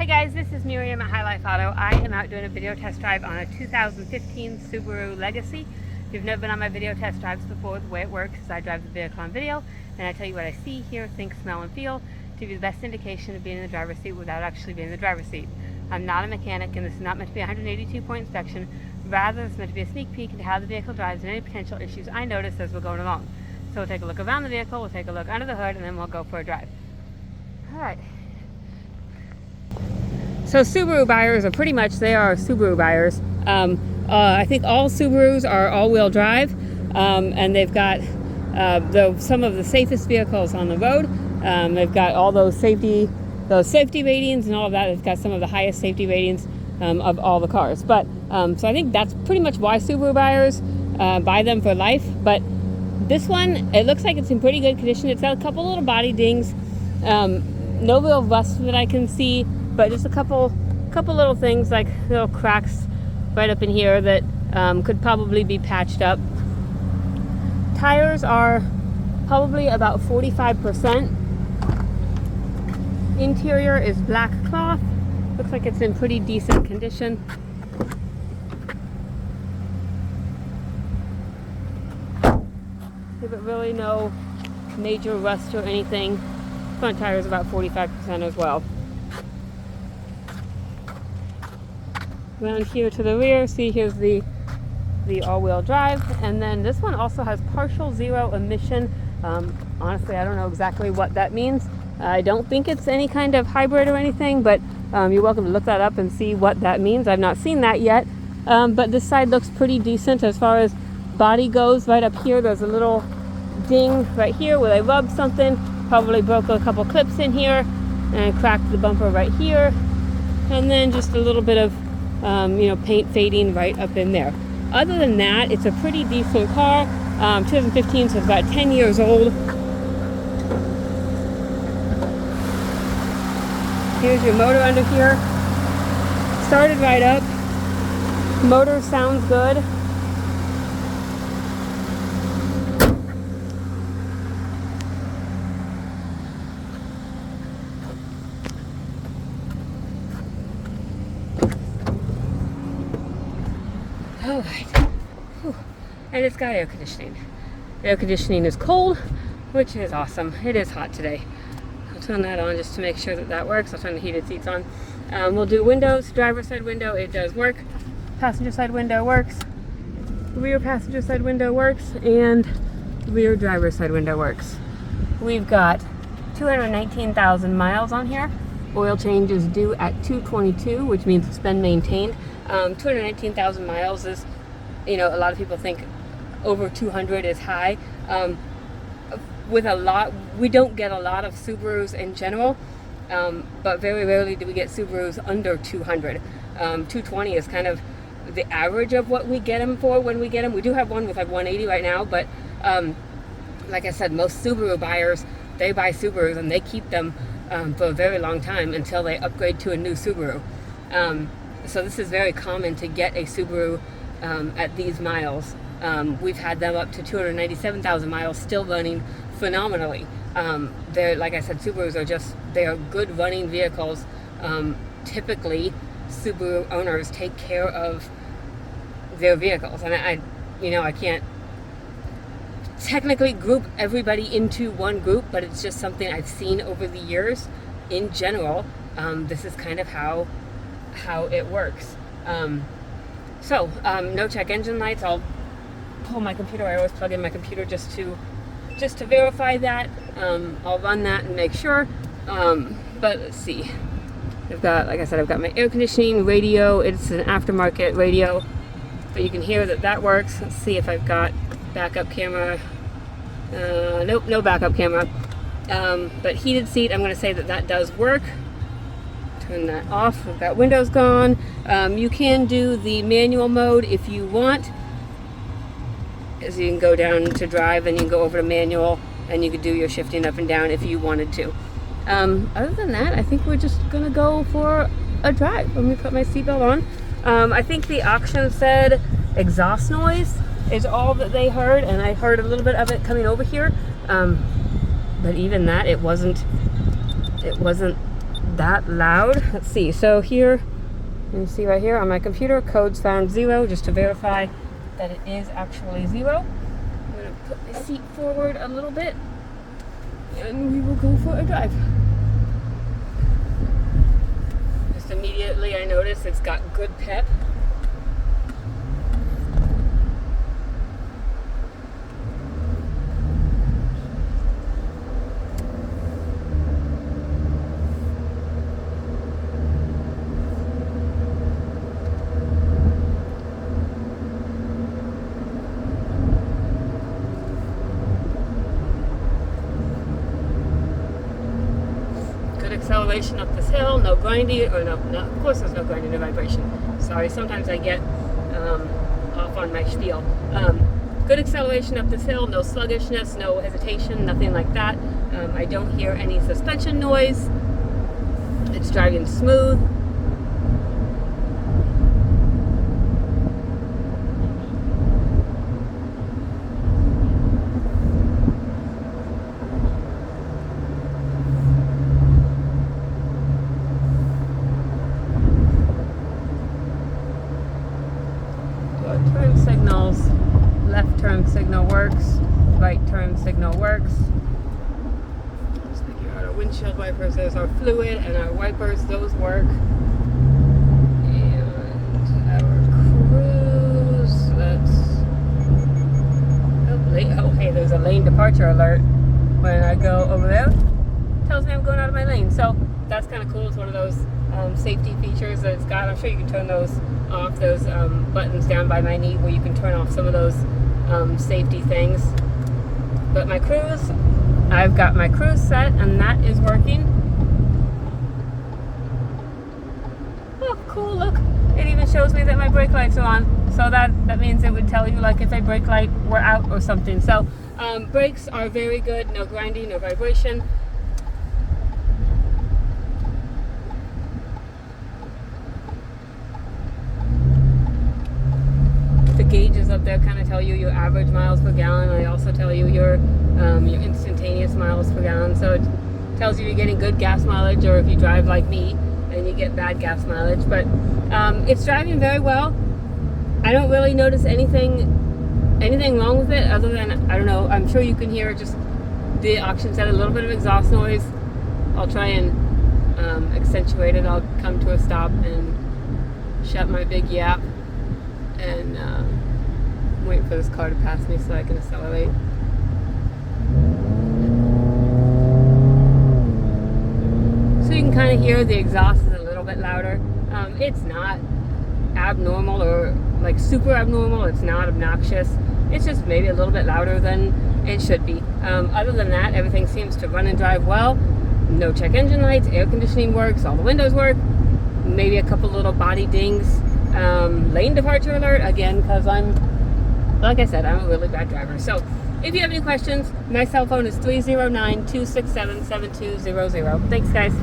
Hey guys, this is Miriam at High Life Auto. I am out doing a video test drive on a 2015 Subaru Legacy. If you've never been on my video test drives before, the way it works is I drive the vehicle on video and I tell you what I see, hear, think, smell, and feel to give you the best indication of being in the driver's seat without actually being in the driver's seat. I'm not a mechanic and this is not meant to be a 182-point inspection. Rather, it's meant to be a sneak peek into how the vehicle drives and any potential issues I notice as we're going along. So we'll take a look around the vehicle, we'll take a look under the hood, and then we'll go for a drive. Alright. So Subaru buyers are pretty much, they are Subaru buyers. I think all Subarus are all-wheel drive, and they've got some of the safest vehicles on the road. They've got all those safety ratings and all of that. They've got some of the highest safety ratings of all the cars. But so I think that's pretty much why Subaru buyers buy them for life. But this one, it looks like it's in pretty good condition. It's got a couple little body dings, no real rust that I can see. But just a couple little things like little cracks right up in here that could probably be patched up. Tires are probably about 45%. Interior is black cloth. Looks like it's in pretty decent condition. But really no major rust or anything. Front tire is about 45% as well. Around here to the rear, see here's the all-wheel drive, and then this one also has partial zero emission. Honestly, I don't know exactly what that means. I don't think it's any kind of hybrid or anything, but you're welcome to look that up and see what that means. I've not seen that yet, but this side looks pretty decent as far as body goes. Right up here, there's a little ding right here where they rubbed something, probably broke a couple clips in here, and cracked the bumper right here, and then just a little bit of paint fading right up in there. Other than that, it's a pretty decent car. 2015, so it's about 10 years old. Here's your motor under here. Started right up. Motor sounds good. Alright, and it's got air conditioning. Air conditioning is cold, which is awesome. It is hot today. I'll turn that on just to make sure that that works. I'll turn the heated seats on. We'll do windows. Driver's side window, it does work. Passenger side window works. Rear passenger side window works, and rear driver's side window works. We've got 219,000 miles on here. Oil change is due at 222, which means it's been maintained. 219,000 miles is, a lot of people think over 200 is high. We don't get a lot of Subarus in general, but very rarely do we get Subarus under 200. 220 is kind of the average of what we get them for when we get them. We do have one with like 180 right now, but like I said, most Subaru buyers, they buy Subarus and they keep them for a very long time until they upgrade to a new Subaru. So this is very common to get a Subaru at these miles. We've had them up to 297,000 miles, still running phenomenally. They're, like I said, Subarus are they are good running vehicles. Typically, Subaru owners take care of their vehicles, and I can't technically group everybody into one group, but it's just something I've seen over the years. In general, this is kind of how it works. No check engine lights. I'll pull my computer. I always plug in my computer just to verify that. I'll run that and make sure. But let's see. I've got my air conditioning radio. It's an aftermarket radio, but you can hear that works. Let's see if I've got backup camera. Nope, no backup camera. But heated seat, I'm going to say that does work. Turn that off. We've got windows gone. You can do the manual mode if you want. As you can go down to drive and you can go over to manual and you could do your shifting up and down if you wanted to. Other than that, I think we're just gonna go for a drive. Let me put my seatbelt on. I think the auction said exhaust noise is all that they heard, and I heard a little bit of it coming over here. But even that, it wasn't that loud. Let's see. So here, you can see right here on my computer, codes found 0, just to verify that it is actually 0. I'm going to put my seat forward a little bit, and we will go for a drive. Just immediately I notice it's got good pep. Acceleration up this hill, no grinding, or no, of course there's no grinding, no vibration. Sorry, sometimes I get off on my spiel. Good acceleration up this hill, no sluggishness, no hesitation, nothing like that. I don't hear any suspension noise. It's driving smooth. Turn signals, left turn signal works, right turn signal works. Just thinking about our windshield wipers, there's our fluid, and our wipers, those work. And our cruise, hey, there's a lane departure alert when I go over there. It tells me I'm going out of my lane, so that's kind of cool. It's one of those safety features that it's got. I'm sure you can turn those off, those buttons down by my knee where you can turn off some of those safety things. But my cruise, I've got my cruise set, and that is working. Oh, cool, look. It even shows me that my brake lights are on. So that means it would tell you like if a brake light were out or something. So brakes are very good, no grinding, no vibration. The gauges up there kind of tell you your average miles per gallon. They also tell you your instantaneous miles per gallon. So it tells you you're getting good gas mileage, or if you drive like me and you get bad gas mileage. But it's driving very well. I don't really notice anything wrong with it, other than, I don't know, I'm sure you can hear just the auction set, a little bit of exhaust noise. I'll try and accentuate it. I'll come to a stop and shut my big yap and wait for this car to pass me so I can accelerate. So you can kind of hear the exhaust is a little bit louder. It's not abnormal or like super abnormal. It's not obnoxious. It's just maybe a little bit louder than it should be. Other than that, everything seems to run and drive well. No check engine lights, air conditioning works, all the windows work. Maybe a couple little body dings. Lane departure alert, again, because like I said, I'm a really bad driver. So if you have any questions, my cell phone is 309-267-7200. Thanks, guys.